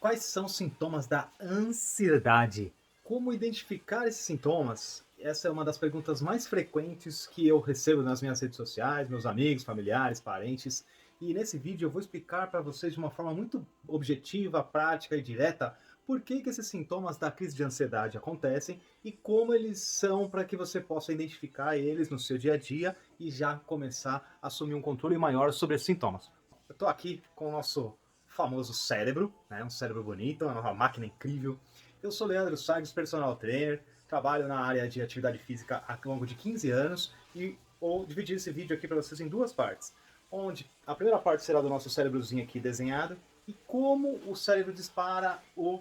Quais são os sintomas da ansiedade? Como identificar esses sintomas? Essa é uma das perguntas mais frequentes que eu recebo nas minhas redes sociais, meus amigos, familiares, parentes. E nesse vídeo eu vou explicar para vocês de uma forma muito objetiva, prática e direta por que esses sintomas da crise de ansiedade acontecem e como eles são para que você possa identificar eles no seu dia a dia e já começar a assumir um controle maior sobre esses sintomas. Eu estou aqui com o nosso famoso cérebro, né? Um cérebro bonito, uma máquina incrível. Eu sou Leandro Salles, personal trainer, trabalho na área de atividade física há longo de 15 anos e vou dividir esse vídeo aqui para vocês em duas partes, onde a primeira parte será do nosso cérebrozinho aqui desenhado e como o cérebro dispara o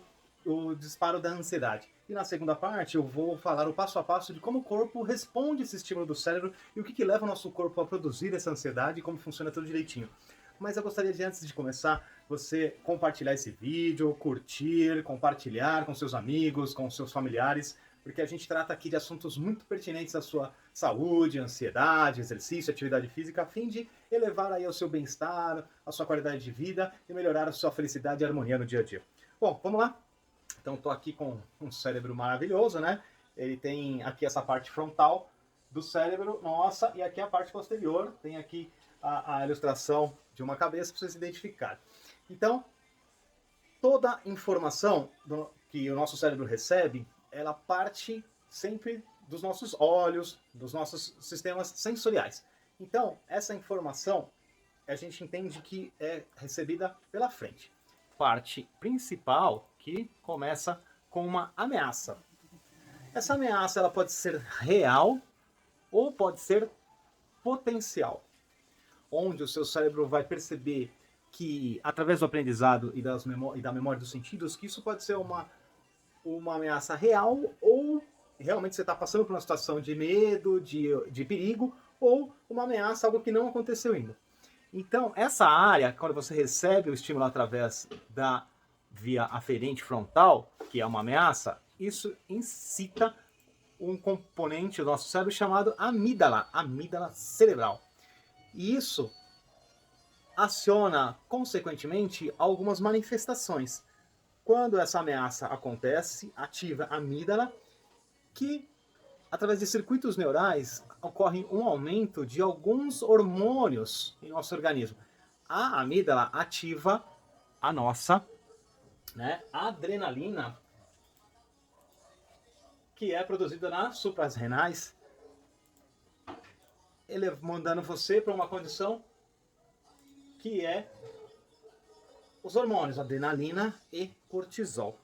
disparo da ansiedade. E na segunda parte eu vou falar o passo a passo de como o corpo responde a esse estímulo do cérebro e o que leva o nosso corpo a produzir essa ansiedade e como funciona tudo direitinho. Mas eu gostaria de, antes de começar, você compartilhar esse vídeo, curtir, compartilhar com seus amigos, com seus familiares, porque a gente trata aqui de assuntos muito pertinentes à sua saúde, ansiedade, exercício, atividade física, a fim de elevar aí o seu bem-estar, a sua qualidade de vida e melhorar a sua felicidade e harmonia no dia a dia. Bom, vamos lá? Então estou aqui com um cérebro maravilhoso, né? Ele tem aqui essa parte frontal do cérebro, nossa, e aqui a parte posterior, tem aqui a ilustração de uma cabeça para vocês identificarem. Então, toda informação que o nosso cérebro recebe, ela parte sempre dos nossos olhos, dos nossos sistemas sensoriais. Então, essa informação, a gente entende que é recebida pela frente. Parte principal que começa com uma ameaça. Essa ameaça ela pode ser real ou pode ser potencial, onde o seu cérebro vai perceber que, através do aprendizado e da memória dos sentidos, que isso pode ser uma ameaça real ou realmente você está passando por uma situação de medo, de perigo, ou uma ameaça, algo que não aconteceu ainda. Então, essa área, quando você recebe o estímulo através da via aferente frontal, que é uma ameaça, isso incita um componente do nosso cérebro chamado amígdala cerebral. E isso aciona, consequentemente, algumas manifestações. Quando essa ameaça acontece, ativa a amígdala, que, através de circuitos neurais, ocorre um aumento de alguns hormônios em nosso organismo. A amígdala ativa a nossa, né, adrenalina, que é produzida nas suprarrenais, mandando você para uma condição que é os hormônios adrenalina e cortisol.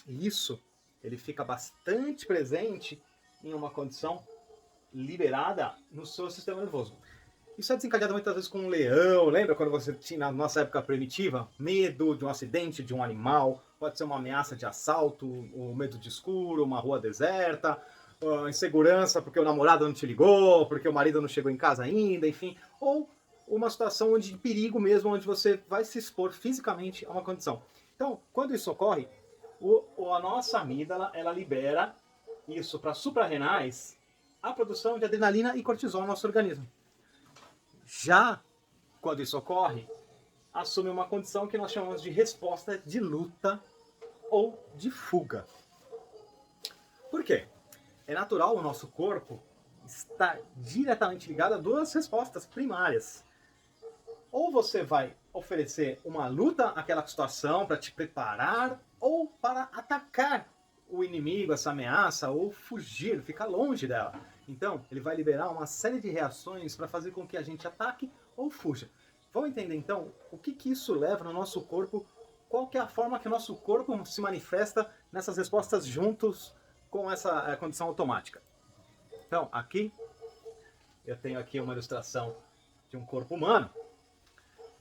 E isso ele fica bastante presente em uma condição liberada no seu sistema nervoso. Isso é desencadeado muitas vezes com um leão. Lembra quando você tinha, na nossa época primitiva, medo de um acidente de um animal? Pode ser uma ameaça de assalto, o medo de escuro, uma rua deserta, insegurança porque o namorado não te ligou, porque o marido não chegou em casa ainda, enfim. Ou uma situação de perigo mesmo, onde você vai se expor fisicamente a uma condição. Então, quando isso ocorre, a nossa amígdala, ela libera isso para suprarrenais, a produção de adrenalina e cortisol no nosso organismo. Já quando isso ocorre, assume uma condição que nós chamamos de resposta de luta ou de fuga. Por quê? É natural o nosso corpo estar diretamente ligado a duas respostas primárias. Ou você vai oferecer uma luta àquela situação para te preparar, ou para atacar o inimigo, essa ameaça, ou fugir, ficar longe dela. Então, ele vai liberar uma série de reações para fazer com que a gente ataque ou fuja. Vamos entender então o que isso leva no nosso corpo, qual que é a forma que o nosso corpo se manifesta nessas respostas juntos com essa condição automática. Então, aqui eu tenho aqui uma ilustração de um corpo humano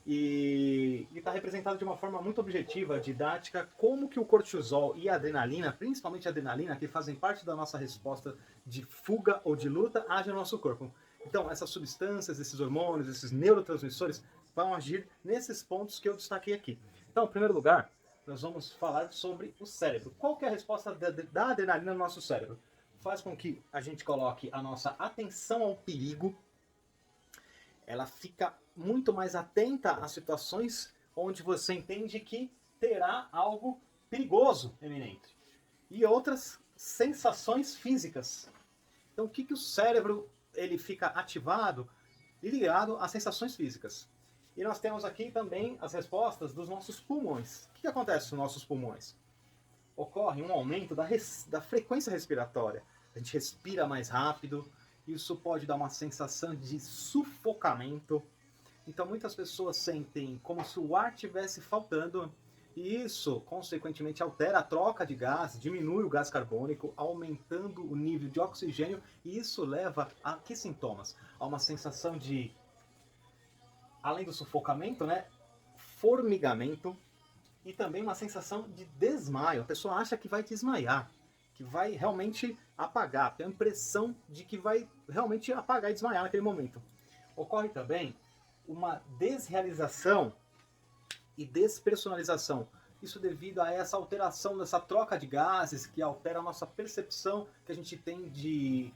e está representado de uma forma muito objetiva, didática, como que o cortisol e a adrenalina, principalmente a adrenalina, que fazem parte da nossa resposta de fuga ou de luta, agem no nosso corpo. Então, essas substâncias, esses hormônios, esses neurotransmissores vão agir nesses pontos que eu destaquei aqui. Então, em primeiro lugar, nós vamos falar sobre o cérebro. Qual que é a resposta da adrenalina no nosso cérebro? Faz com que a gente coloque a nossa atenção ao perigo. Ela fica muito mais atenta a situações onde você entende que terá algo perigoso eminente. E outras sensações físicas. Então, o que o cérebro ele fica ativado e ligado às sensações físicas? E nós temos aqui também as respostas dos nossos pulmões. O que acontece nos nossos pulmões? Ocorre um aumento da frequência respiratória. A gente respira mais rápido, isso pode dar uma sensação de sufocamento. Então muitas pessoas sentem como se o ar estivesse faltando, e isso, consequentemente, altera a troca de gás, diminui o gás carbônico, aumentando o nível de oxigênio, e isso leva a que sintomas? A uma sensação de, além do sufocamento, né, formigamento, e também uma sensação de desmaio. A pessoa acha que vai desmaiar, que vai realmente apagar, tem a impressão de que vai realmente apagar e desmaiar naquele momento. Ocorre também uma desrealização e despersonalização. Isso devido a essa alteração dessa troca de gases que altera a nossa percepção que a gente tem de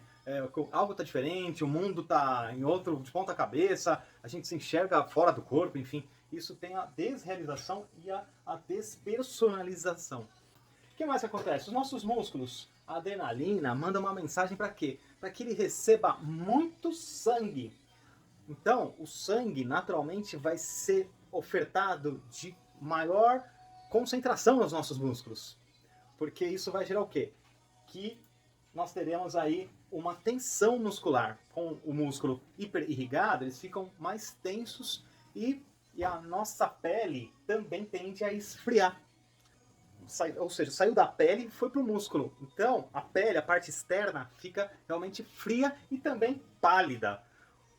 algo está diferente, o mundo está em outro, de ponta cabeça, a gente se enxerga fora do corpo, enfim. Isso tem a desrealização e a despersonalização. O que mais que acontece? Os nossos músculos, a adrenalina, manda uma mensagem para quê? Para que ele receba muito sangue. Então, o sangue naturalmente vai ser ofertado de maior concentração nos nossos músculos. Porque isso vai gerar o quê? Que nós teremos aí uma tensão muscular. Com o músculo hiperirrigado, eles ficam mais tensos e a nossa pele também tende a esfriar. Ou seja, saiu da pele e foi para o músculo. Então, a pele, a parte externa, fica realmente fria e também pálida.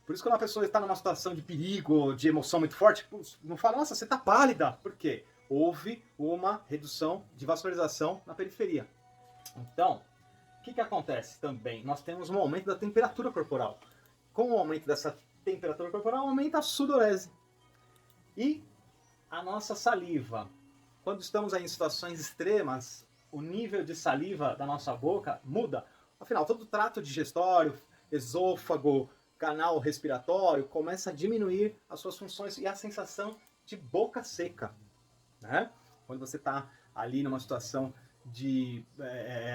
Por isso, quando a pessoa está numa situação de perigo, de emoção muito forte, não fala, nossa, você está pálida. Por quê? Houve uma redução de vascularização na periferia. Então, o que acontece também? Nós temos um aumento da temperatura corporal. Com o aumento dessa temperatura corporal, aumenta a sudorese. E a nossa saliva. Quando estamos aí em situações extremas, o nível de saliva da nossa boca muda. Afinal, todo o trato digestório, esôfago, canal respiratório começa a diminuir as suas funções e a sensação de boca seca, né? Quando você está ali numa situação de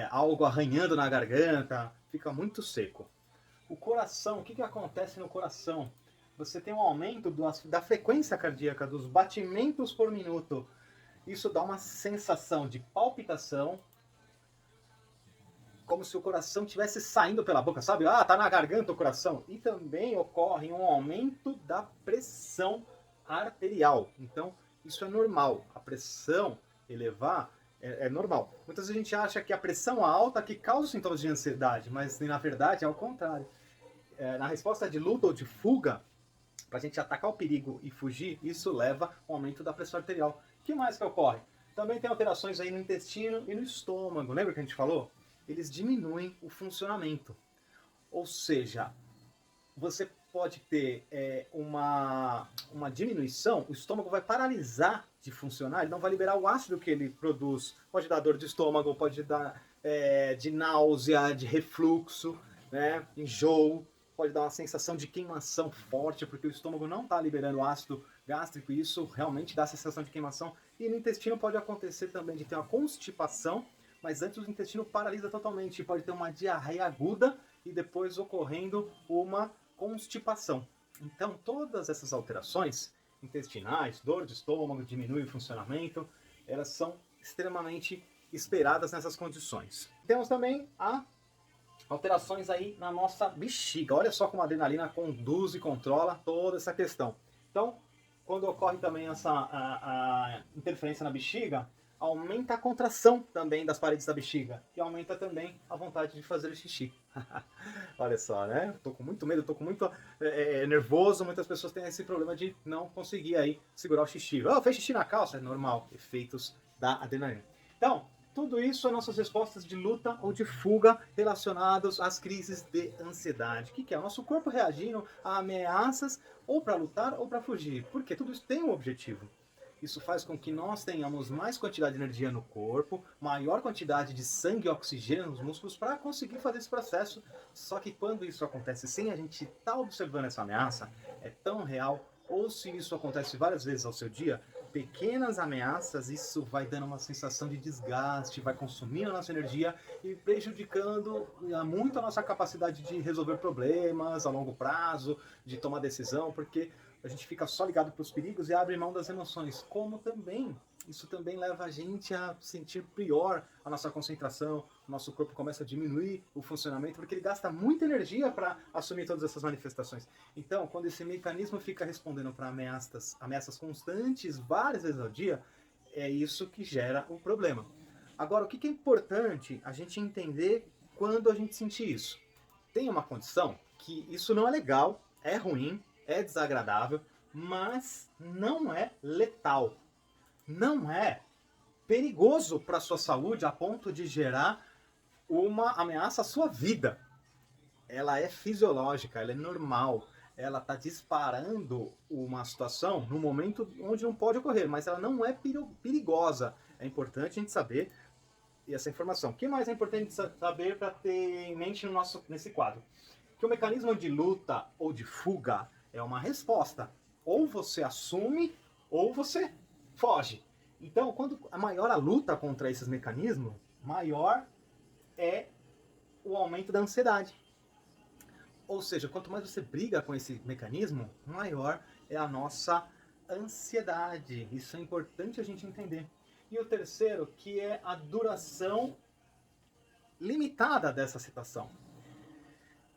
algo arranhando na garganta, fica muito seco. O coração, o que acontece no coração? Você tem um aumento da frequência cardíaca, dos batimentos por minuto. Isso dá uma sensação de palpitação, como se o coração estivesse saindo pela boca, sabe? Ah, tá na garganta o coração. E também ocorre um aumento da pressão arterial. Então, isso é normal. A pressão elevar é normal. Muitas vezes a gente acha que a pressão alta que causa sintomas de ansiedade, mas na verdade é o contrário. Na resposta de luta ou de fuga, para a gente atacar o perigo e fugir, isso leva ao aumento da pressão arterial. O que mais que ocorre? Também tem alterações aí no intestino e no estômago. Lembra que a gente falou? Eles diminuem o funcionamento. Ou seja, você pode ter uma diminuição, o estômago vai paralisar de funcionar, ele não vai liberar o ácido que ele produz. Pode dar dor de estômago, pode dar de náusea, de refluxo, né, enjoo, pode dar uma sensação de queimação forte, porque o estômago não está liberando ácido gástrico, e isso realmente dá essa sensação de queimação. E no intestino pode acontecer também de ter uma constipação, mas antes o intestino paralisa totalmente, pode ter uma diarreia aguda e depois ocorrendo uma constipação. Então, todas essas alterações intestinais, dor de estômago, diminui o funcionamento, elas são extremamente esperadas nessas condições. Temos também alterações aí na nossa bexiga. Olha só como a adrenalina conduz e controla toda essa questão. Então, quando ocorre também a interferência na bexiga, aumenta a contração também das paredes da bexiga e aumenta também a vontade de fazer xixi. Olha só, né? Tô com muito medo, tô com muito nervoso. Muitas pessoas têm esse problema de não conseguir aí segurar o xixi. Oh, fez xixi na calça? É normal, efeitos da adrenalina. Então, tudo isso são nossas respostas de luta ou de fuga relacionadas às crises de ansiedade. O que é? O nosso corpo reagindo a ameaças ou para lutar ou para fugir. Porque tudo isso tem um objetivo. Isso faz com que nós tenhamos mais quantidade de energia no corpo, maior quantidade de sangue e oxigênio nos músculos para conseguir fazer esse processo. Só que quando isso acontece sem a gente estar observando essa ameaça, é tão real, ou se isso acontece várias vezes ao seu dia, pequenas ameaças, isso vai dando uma sensação de desgaste, vai consumindo a nossa energia e prejudicando muito a nossa capacidade de resolver problemas a longo prazo, de tomar decisão, porque a gente fica só ligado para os perigos e abre mão das emoções, como também isso também leva a gente a sentir pior a nossa concentração, o nosso corpo começa a diminuir o funcionamento, porque ele gasta muita energia para assumir todas essas manifestações. Então, quando esse mecanismo fica respondendo para ameaças constantes, várias vezes ao dia, é isso que gera o problema. Agora, o que é importante a gente entender quando a gente sentir isso? Tem uma condição que isso não é legal, é ruim, é desagradável, mas não é letal. Não é perigoso para a sua saúde a ponto de gerar uma ameaça à sua vida. Ela é fisiológica, ela é normal, ela está disparando uma situação no momento onde não pode ocorrer, mas ela não é perigosa. É importante a gente saber essa informação. O que mais é importante saber para ter em mente nesse quadro? Que o mecanismo de luta ou de fuga é uma resposta. Ou você assume ou você foge. Então, quando maior a luta contra esses mecanismos, maior é o aumento da ansiedade. Ou seja, quanto mais você briga com esse mecanismo, maior é a nossa ansiedade. Isso é importante a gente entender. E o terceiro, que é a duração limitada dessa situação.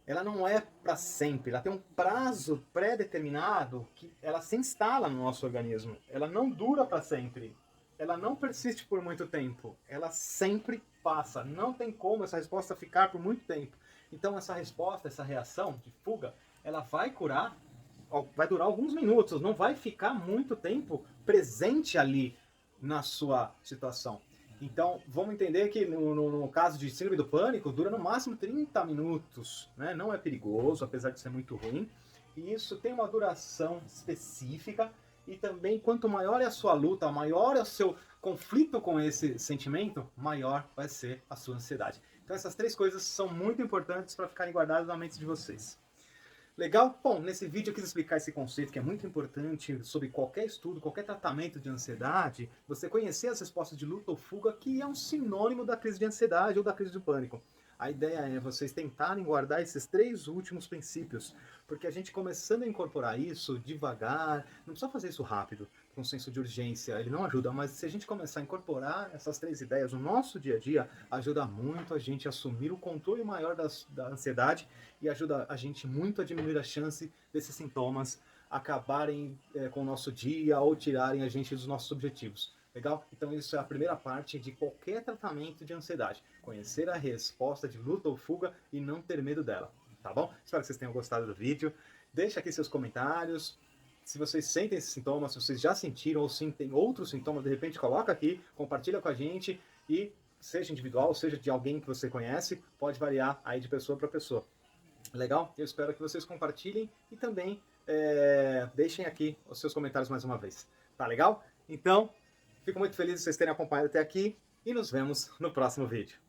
Ela não é para sempre, ela tem um prazo pré-determinado que ela se instala no nosso organismo. Ela não dura para sempre. Ela não persiste por muito tempo. Ela sempre passa. Não tem como essa resposta ficar por muito tempo. Então essa resposta, essa reação de fuga, ela vai vai durar alguns minutos, não vai ficar muito tempo presente ali na sua situação. Então, vamos entender que no caso de síndrome do pânico, dura no máximo 30 minutos, né? Não é perigoso, apesar de ser muito ruim. E isso tem uma duração específica. E também, quanto maior é a sua luta, maior é o seu conflito com esse sentimento, maior vai ser a sua ansiedade. Então, essas três coisas são muito importantes para ficarem guardadas na mente de vocês. Legal? Bom, nesse vídeo eu quis explicar esse conceito que é muito importante sobre qualquer estudo, qualquer tratamento de ansiedade, você conhecer as respostas de luta ou fuga, que é um sinônimo da crise de ansiedade ou da crise do pânico. A ideia é vocês tentarem guardar esses três últimos princípios, porque a gente começando a incorporar isso devagar, não precisa fazer isso rápido, com senso de urgência, ele não ajuda, mas se a gente começar a incorporar essas três ideias no nosso dia a dia, ajuda muito a gente a assumir o controle maior da ansiedade e ajuda a gente muito a diminuir a chance desses sintomas acabarem com o nosso dia ou tirarem a gente dos nossos objetivos. Legal? Então isso é a primeira parte de qualquer tratamento de ansiedade. Conhecer a resposta de luta ou fuga e não ter medo dela. Tá bom? Espero que vocês tenham gostado do vídeo. Deixa aqui seus comentários. Se vocês sentem esses sintomas, se vocês já sentiram ou sentem outros sintomas, de repente coloca aqui, compartilha com a gente e seja individual, seja de alguém que você conhece, pode variar aí de pessoa para pessoa. Legal? Eu espero que vocês compartilhem e também deixem aqui os seus comentários mais uma vez. Tá legal? Então, fico muito feliz de vocês terem acompanhado até aqui e nos vemos no próximo vídeo.